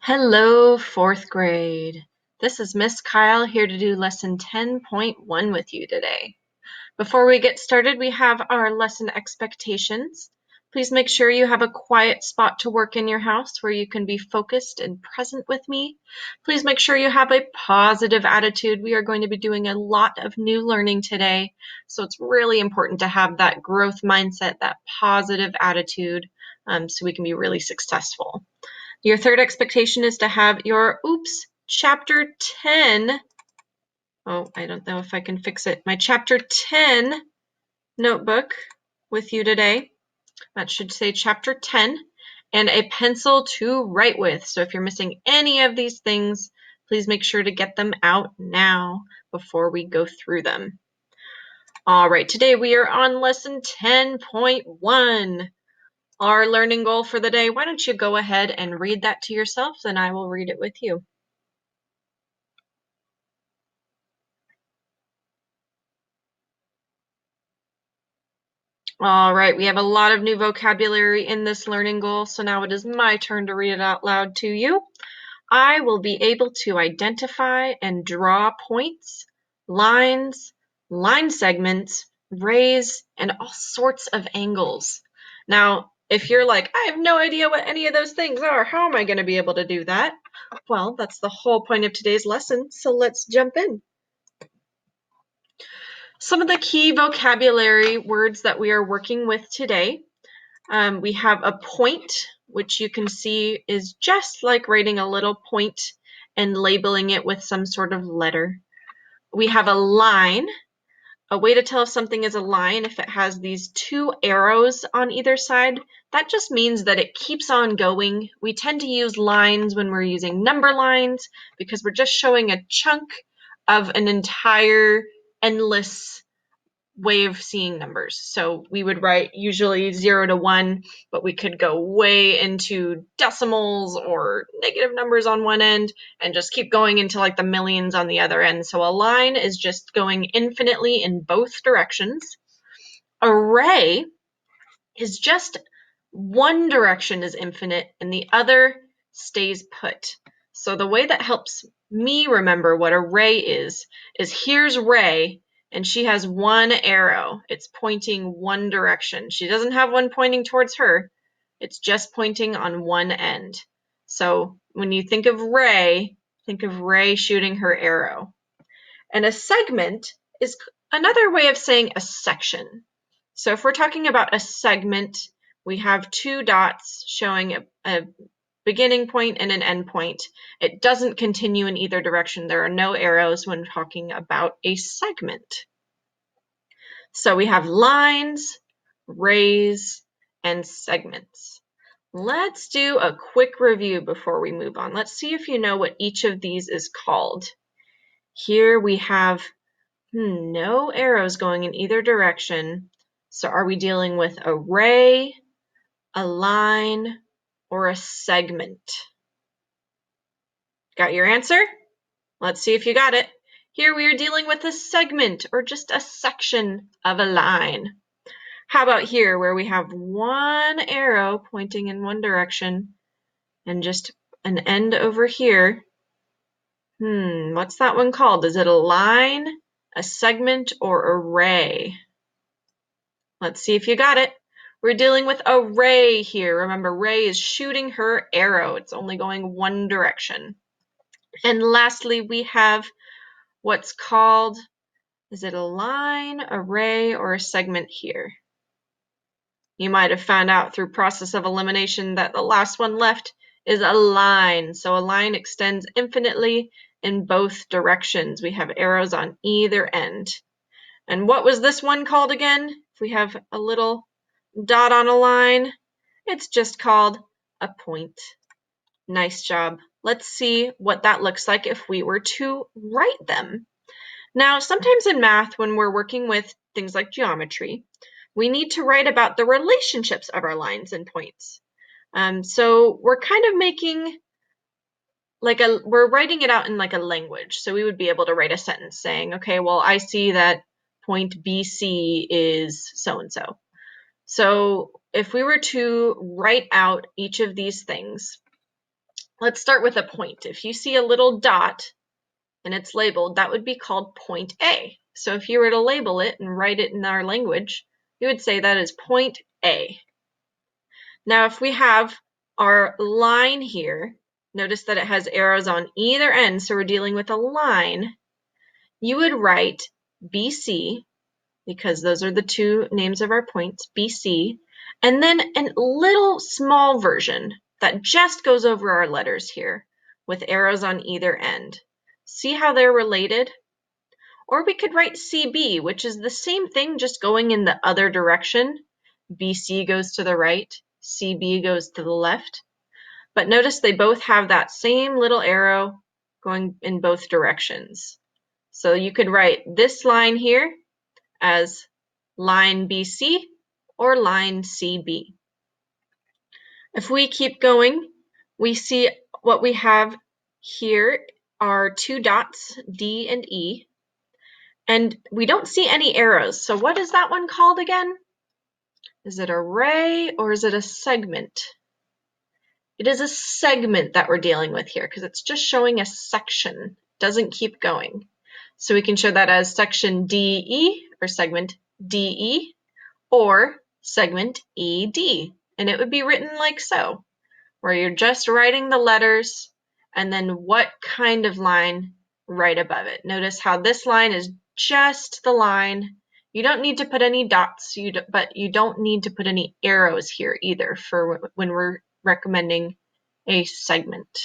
Hello, fourth grade. This is Miss Kyle here to do lesson 10.1 with you today. Before we get started, we have our lesson expectations. Please make sure you have a quiet spot to work in your house where you can be focused and present with me. Please make sure you have a positive attitude. We are going to be doing a lot of new learning today, so it's really important to have that growth mindset, that positive attitude, so we can be really successful. Your third expectation is to have your chapter 10. Oh, I don't know if I can fix it. My chapter 10 notebook with you today. That should say chapter 10 and a pencil to write with. So if you're missing any of these things, please make sure to get them out now before we go through them. All right, today we are on lesson 10.1. Our learning goal for the day. Why don't you go ahead and read that to yourself, and I will read it with you. All right, we have a lot of new vocabulary in this learning goal, so now it is my turn to read it out loud to you. I will be able to identify and draw points, lines, line segments, rays, and all sorts of angles. Now, if you're like, I have no idea what any of those things are, how am I going to be able to do that? Well, that's the whole point of today's lesson, so let's jump in. Some of the key vocabulary words that we are working with today. We have a point, which you can see is just like writing a little point and labeling it with some sort of letter. We have a line. A way to tell if something is a line, if it has these two arrows on either side, that just means that it keeps on going. We tend to use lines when we're using number lines because we're just showing a chunk of an entire endless way of seeing numbers. So we would write usually 0 to 1, but we could go way into decimals or negative numbers on one end and just keep going into like the millions on the other end. So a line is just going infinitely in both directions. Array is just one direction is infinite and the other stays put. So the way that helps me remember what array is here's Ray, and she has one arrow. It's pointing one direction. She doesn't have one pointing towards her. It's just pointing on one end. So when you think of Ray shooting her arrow. And a segment is another way of saying a section. So if we're talking about a segment, we have two dots showing a beginning point and an end point. It doesn't continue in either direction. There are no arrows when talking about a segment. So we have lines, rays, and segments. Let's do a quick review before we move on. Let's see if you know what each of these is called. Here we have no arrows going in either direction. So are we dealing with a ray, a line, or a segment? Got your answer? Let's see if you got it. Here we are dealing with a segment, or just a section of a line. How about here, where we have one arrow pointing in one direction and just an end over here? What's that one called? Is it a line, a segment, or a ray? Let's see if you got it. We're dealing with a ray here. Remember, Ray is shooting her arrow. It's only going one direction. And lastly, we have what's called, is it a line, a ray, or a segment here? You might have found out through process of elimination that the last one left is a line. So a line extends infinitely in both directions. We have arrows on either end. And what was this one called again? If we have a little dot on a line, it's just called a point. Nice job. Let's see what that looks like if we were to write them. Now, sometimes in math, when we're working with things like geometry, we need to write about the relationships of our lines and points. So we're kind of making we're writing it out in like a language. So we would be able to write a sentence saying, okay, well, I see that point BC is so-and-so. So if we were to write out each of these things, Let's start with a point. If you see a little dot and it's labeled, that would be called point A. So if you were to label it and write it in our language, you would say that is point A. Now if we have our line here, notice that it has arrows on either end, so we're dealing with a line. You would write BC, because those are the two names of our points, BC, and then a little small version that just goes over our letters here with arrows on either end. See how they're related? Or we could write CB, which is the same thing, just going in the other direction. BC goes to the right, CB goes to the left. But notice they both have that same little arrow going in both directions. So you could write this line here as line BC or line CB. If we keep going, we see what we have here are two dots, D and E, and we don't see any arrows. So what is that one called again? Is it a ray or is it a segment? It is a segment that we're dealing with here because it's just showing a section. It doesn't keep going. So we can show that as section DE or segment DE or segment ED. And it would be written like so, where you're just writing the letters and then what kind of line right above it. Notice how this line is just the line. You don't need to put any dots, but you don't need to put any arrows here either for when we're recommending a segment.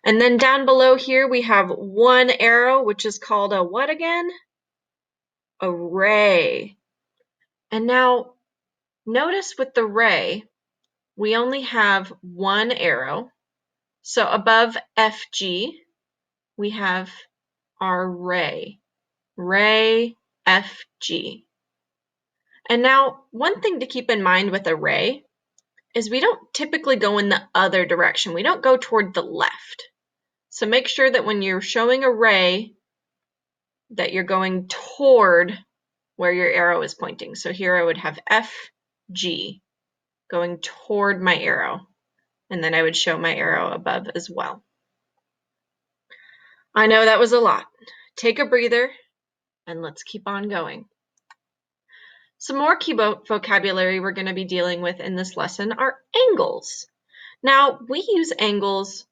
And then down below here we have one arrow, which is called a what again? A ray. And now notice with the ray, we only have one arrow. So above FG, we have our ray, ray FG. And now one thing to keep in mind with a ray is we don't typically go in the other direction. We don't go toward the left. So make sure that when you're showing a ray that you're going toward where your arrow is pointing. So here I would have FG going toward my arrow, and then I would show my arrow above as well. I know that was a lot. Take a breather and let's keep on going. Some more key vocabulary we're going to be dealing with in this lesson are angles. Now, we use angles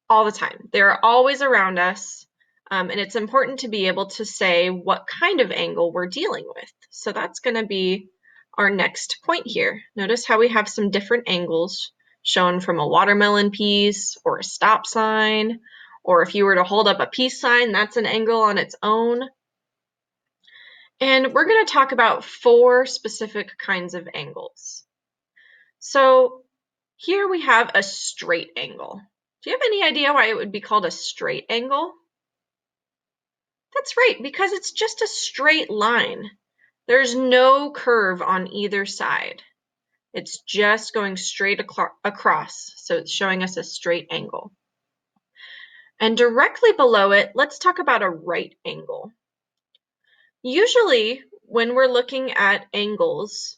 all the time. They're always around us, and it's important to be able to say what kind of angle we're dealing with. So that's going to be our next point here. Notice how we have some different angles shown from a watermelon piece or a stop sign, or if you were to hold up a peace sign, that's an angle on its own. And we're going to talk about 4 specific kinds of angles. So here we have a straight angle. Do you have any idea why it would be called a straight angle? That's right, because it's just a straight line. There's no curve on either side. It's just going straight across, so it's showing us a straight angle. And directly below it, let's talk about a right angle. Usually, when we're looking at angles,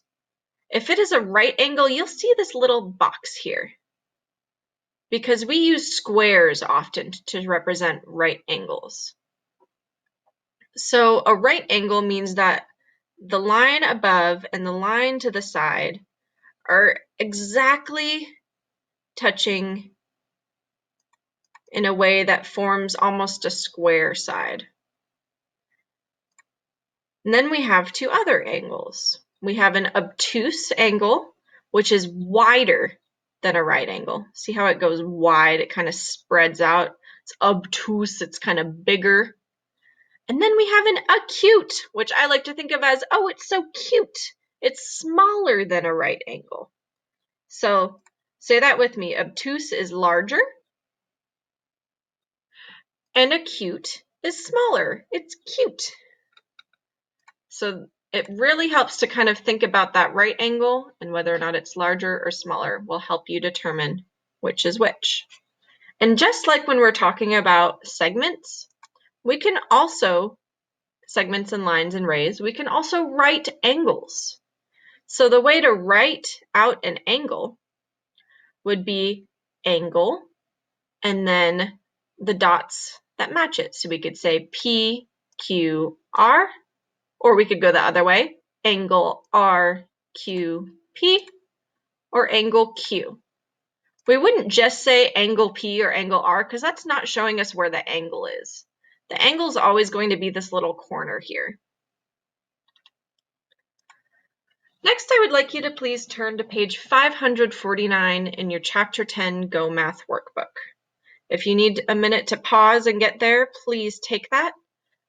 if it is a right angle, you'll see this little box here, because we use squares often to represent right angles. So a right angle means that the line above and the line to the side are exactly touching in a way that forms almost a square side. And then we have 2 other angles. We have an obtuse angle, which is wider than a right angle. See how it goes wide? It kind of spreads out. It's obtuse, it's kind of bigger. And then we have an acute, which I like to think of as, oh, it's so cute. It's smaller than a right angle. So say that with me. Obtuse is larger, and acute is smaller. It's cute. So it really helps to kind of think about that right angle, and whether or not it's larger or smaller will help you determine which is which. And just like when we're talking about segments, we can also, segments and lines and rays, we can also write angles. So the way to write out an angle would be angle and then the dots that match it. So we could say PQR, or we could go the other way, angle RQP, or angle Q. We wouldn't just say angle P or angle R because that's not showing us where the angle is. The angle is always going to be this little corner here. Next, I would like you to please turn to page 549 in your Chapter 10 GoMath workbook. If you need a minute to pause and get there, please take that.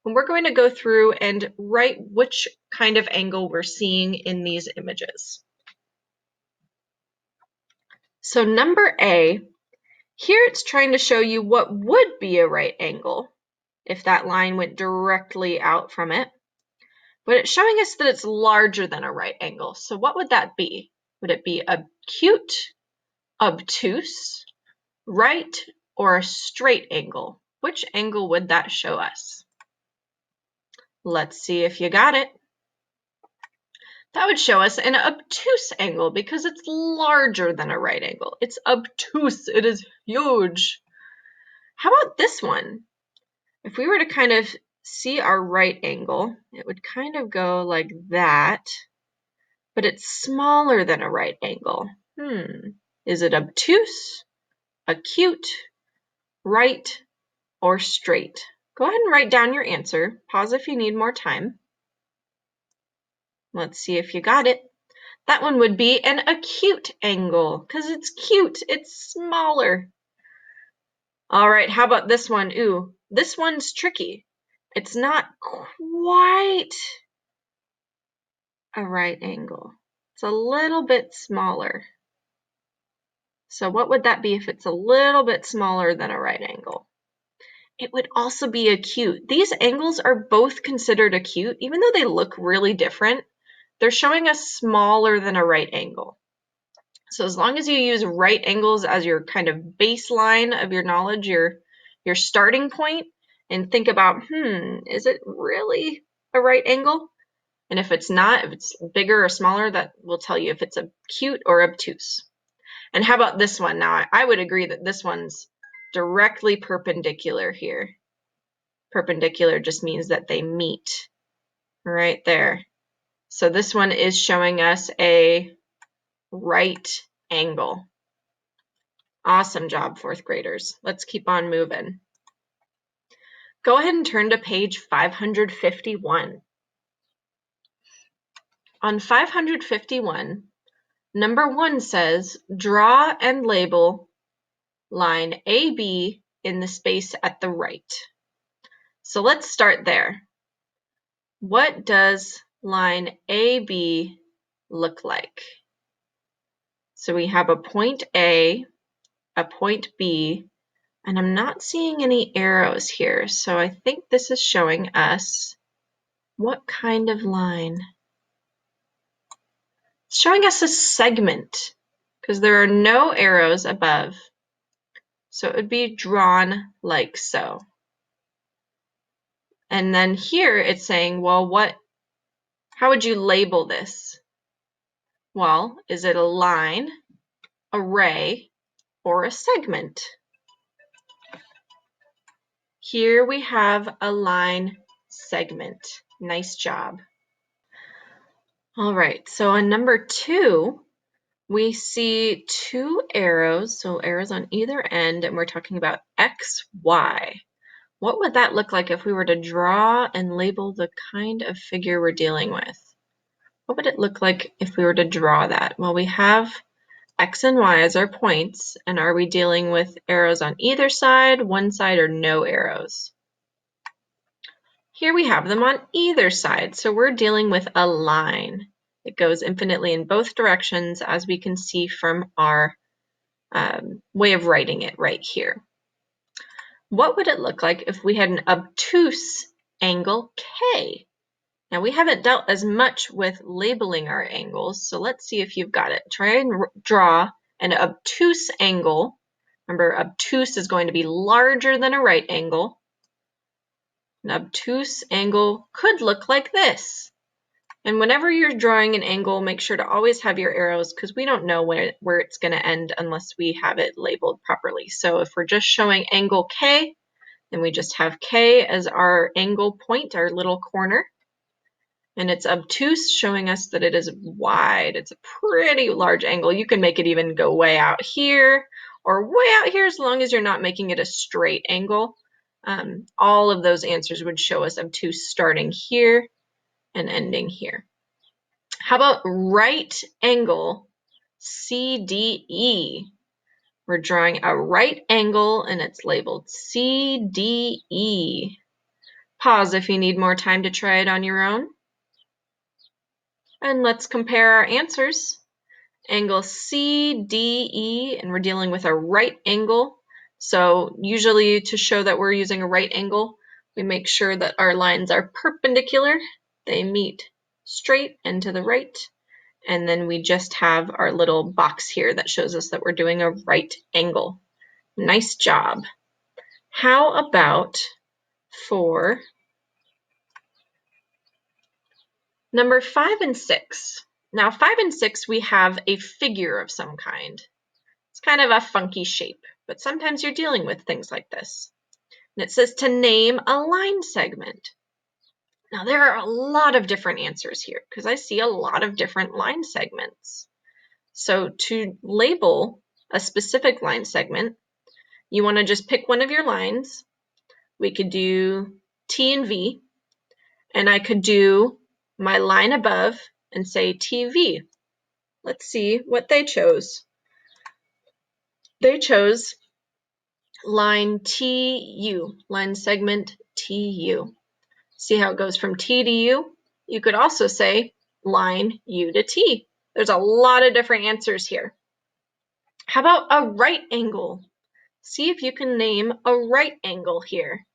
And we're going to go through and write which kind of angle we're seeing in these images. So number A, here it's trying to show you what would be a right angle if that line went directly out from it. But it's showing us that it's larger than a right angle. So what would that be? Would it be acute, obtuse, right, or a straight angle? Which angle would that show us? Let's see if you got it. That would show us an obtuse angle because it's larger than a right angle. It's obtuse, it is huge. How about this one? If we were to kind of see our right angle, it would kind of go like that, but it's smaller than a right angle. Is it obtuse, acute, right, or straight? Go ahead and write down your answer. Pause if you need more time. Let's see if you got it. That one would be an acute angle because it's cute, it's smaller. All right, how about this one? Ooh, this one's tricky. It's not quite a right angle. It's a little bit smaller. So what would that be if it's a little bit smaller than a right angle? It would also be acute. These angles are both considered acute, even though they look really different. They're showing us smaller than a right angle. So as long as you use right angles as your kind of baseline of your knowledge, your starting point, and think about, is it really a right angle? And if it's not, if it's bigger or smaller, that will tell you if it's acute or obtuse. And how about this one? Now, I would agree that this one's directly perpendicular here. Perpendicular just means that they meet right there. So this one is showing us a right angle. Awesome job, fourth graders. Let's keep on moving. Go ahead and turn to page 551. On 551, number 1 says, draw and label line AB in the space at the right. So let's start there. What does line AB look like? So we have a point A, a point B, and I'm not seeing any arrows here. So I think this is showing us what kind of line? It's showing us a segment because there are no arrows above. So it would be drawn like so. And then here it's saying, well, how would you label this? Well, is it a line, a ray, or a segment? Here we have a line segment. Nice job. All right, so on number 2, we see 2 arrows, so arrows on either end, and we're talking about X, Y. What would that look like if we were to draw and label the kind of figure we're dealing with? What would it look like if we were to draw that? Well, we have X and Y as our points, and are we dealing with arrows on either side, one side, or no arrows? Here we have them on either side, so we're dealing with a line. It goes infinitely in both directions, as we can see from our way of writing it right here. What would it look like if we had an obtuse angle K? Now, we haven't dealt as much with labeling our angles, so let's see if you've got it. Try and draw an obtuse angle. Remember, obtuse is going to be larger than a right angle. An obtuse angle could look like this. And whenever you're drawing an angle, make sure to always have your arrows because we don't know where it's going to end unless we have it labeled properly. So if we're just showing angle K, then we just have K as our angle point, our little corner. And it's obtuse, showing us that it is wide. It's a pretty large angle. You can make it even go way out here or way out here as long as you're not making it a straight angle. All of those answers would show us obtuse starting here and ending here. How about right angle CDE? We're drawing a right angle and it's labeled CDE. Pause if you need more time to try it on your own. And let's compare our answers. Angle CDE, and we're dealing with a right angle. So usually to show that we're using a right angle, we make sure that our lines are perpendicular. They meet straight and to the right. And then we just have our little box here that shows us that we're doing a right angle. Nice job. How about for number 5 and 6? Now 5 and 6, we have a figure of some kind. It's kind of a funky shape, but sometimes you're dealing with things like this. And it says to name a line segment. Now there are a lot of different answers here because I see a lot of different line segments. So to label a specific line segment, you want to just pick one of your lines. We could do T and V, and I could do my line above and say TV. Let's see what they chose. They chose line TU, line segment TU. See how it goes from T to U? You could also say line U to T. There's a lot of different answers here. How about a right angle? See if you can name a right angle here.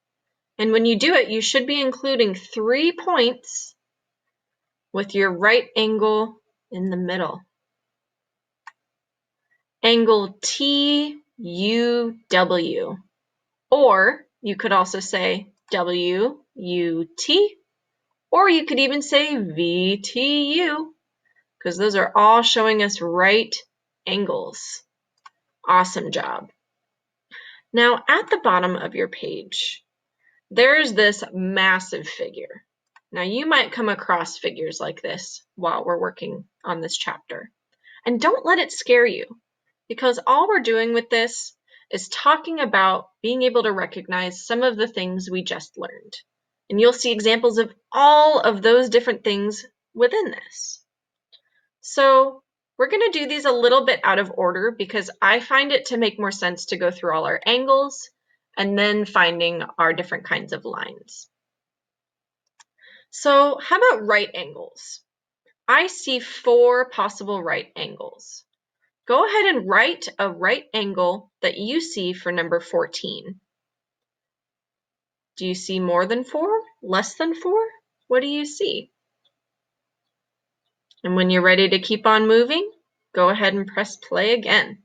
And when you do it, you should be including 3 points with your right angle in the middle. Angle TUW. Or you could also say WUT, or you could even say VTU, because those are all showing us right angles. Awesome job. Now at the bottom of your page, there's this massive figure. Now you might come across figures like this while we're working on this chapter. And don't let it scare you, because all we're doing with this is talking about being able to recognize some of the things we just learned. And you'll see examples of all of those different things within this. So we're going to do these a little bit out of order because I find it to make more sense to go through all our angles and then finding our different kinds of lines. So how about right angles? I see 4 possible right angles. Go ahead and write a right angle that you see for number 14. Do you see more than 4? Less than 4? What do you see? And when you're ready to keep on moving, go ahead and press play again.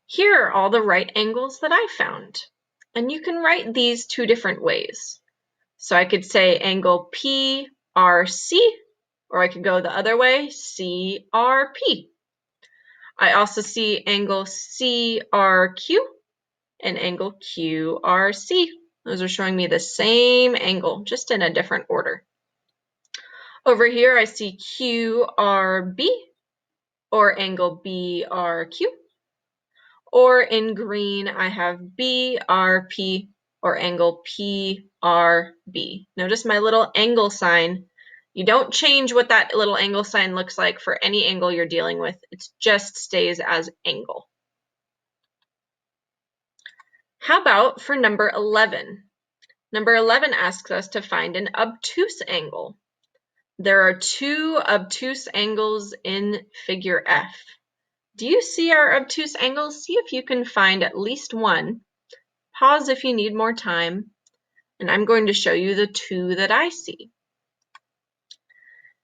Here are all the right angles that I found. And you can write these 2 different ways. So I could say angle PRC, or I could go the other way, CRP. I also see angle CRQ and angle QRC. Those are showing me the same angle, just in a different order. Over here, I see QRB, or angle BRQ. Or in green, I have BRP, or angle PRB. Notice my little angle sign. You don't change what that little angle sign looks like for any angle you're dealing with. It just stays as angle. How about for number 11? Number 11 asks us to find an obtuse angle. There are 2 obtuse angles in figure F. Do you see our obtuse angles? See if you can find at least one. Pause if you need more time, and I'm going to show you the 2 that I see.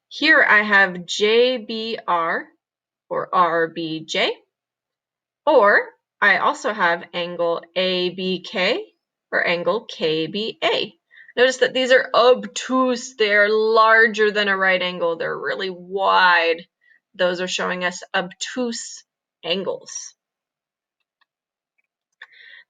Here I have JBR, or RBJ, or I also have angle ABK, or angle KBA. Notice that these are obtuse. They're larger than a right angle. They're really wide. Those are showing us obtuse angles.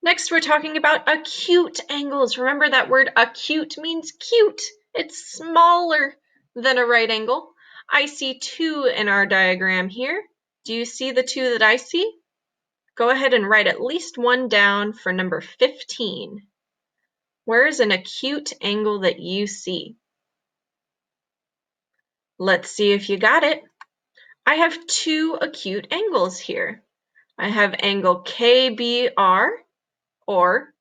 Next, we're talking about acute angles. Remember that word acute means cute. It's smaller than a right angle. I see 2 in our diagram here. Do you see the 2 that I see? Go ahead and write at least 1 down for number 15. Where is an acute angle that you see? Let's see if you got it. I have 2 acute angles here. I have angle KBR, or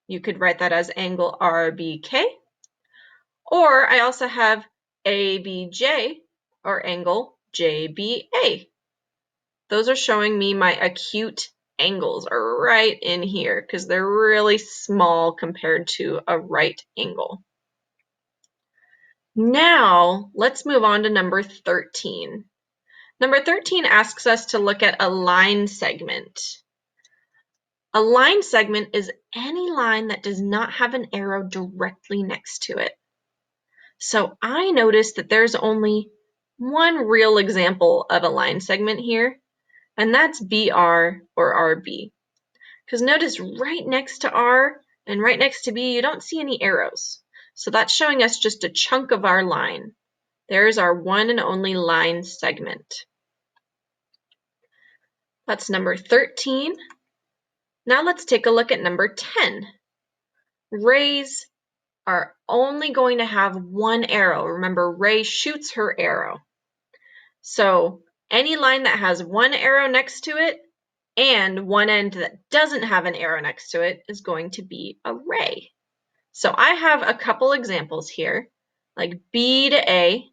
you could write that as angle RBK, or I also have ABJ, or angle JBA. Those are showing me my acute angles are right in here because they're really small compared to a right angle. Now, let's move on to number 13. Number 13 asks us to look at a line segment. A line segment is any line that does not have an arrow directly next to it. So I noticed that there's only one real example of a line segment here, and that's BR or RB. Because notice right next to R and right next to B, you don't see any arrows. So that's showing us just a chunk of our line. There's our one and only line segment. That's number 13. Now let's take a look at number 10. Rays are only going to have one arrow. Remember, Ray shoots her arrow. So any line that has one arrow next to it and one end that doesn't have an arrow next to it is going to be a ray. So I have a couple examples here, like B to A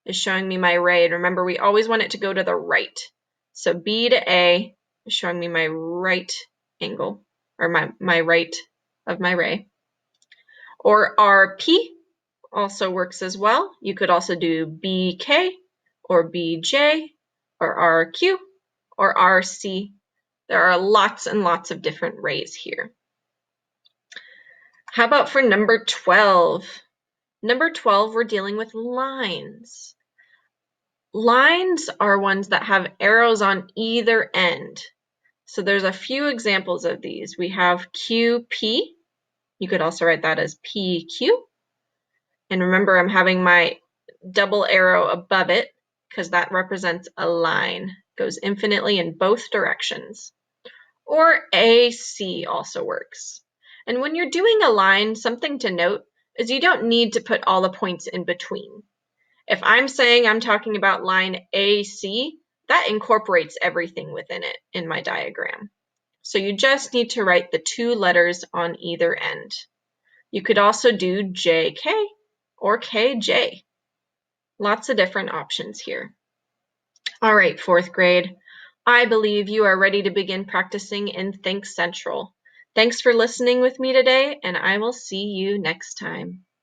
is showing me my ray. And remember, we always want it to go to the right. So B to A is showing me my right angle, or my right of my ray. Or RP also works as well. You could also do BK or BJ or RQ or RC. There are lots and lots of different rays here. How about for number 12? Number 12, we're dealing with lines. Lines are ones that have arrows on either end. So there's a few examples of these. We have QP. You could also write that as PQ. And remember, I'm having my double arrow above it because that represents a line. It goes infinitely in both directions. Or AC also works. And when you're doing a line, something to note is you don't need to put all the points in between. If I'm saying I'm talking about line AC, that incorporates everything within it in my diagram. So you just need to write the 2 letters on either end. You could also do JK or KJ. Lots of different options here. All right, 4th grade. I believe you are ready to begin practicing in Think Central. Thanks for listening with me today, and I will see you next time.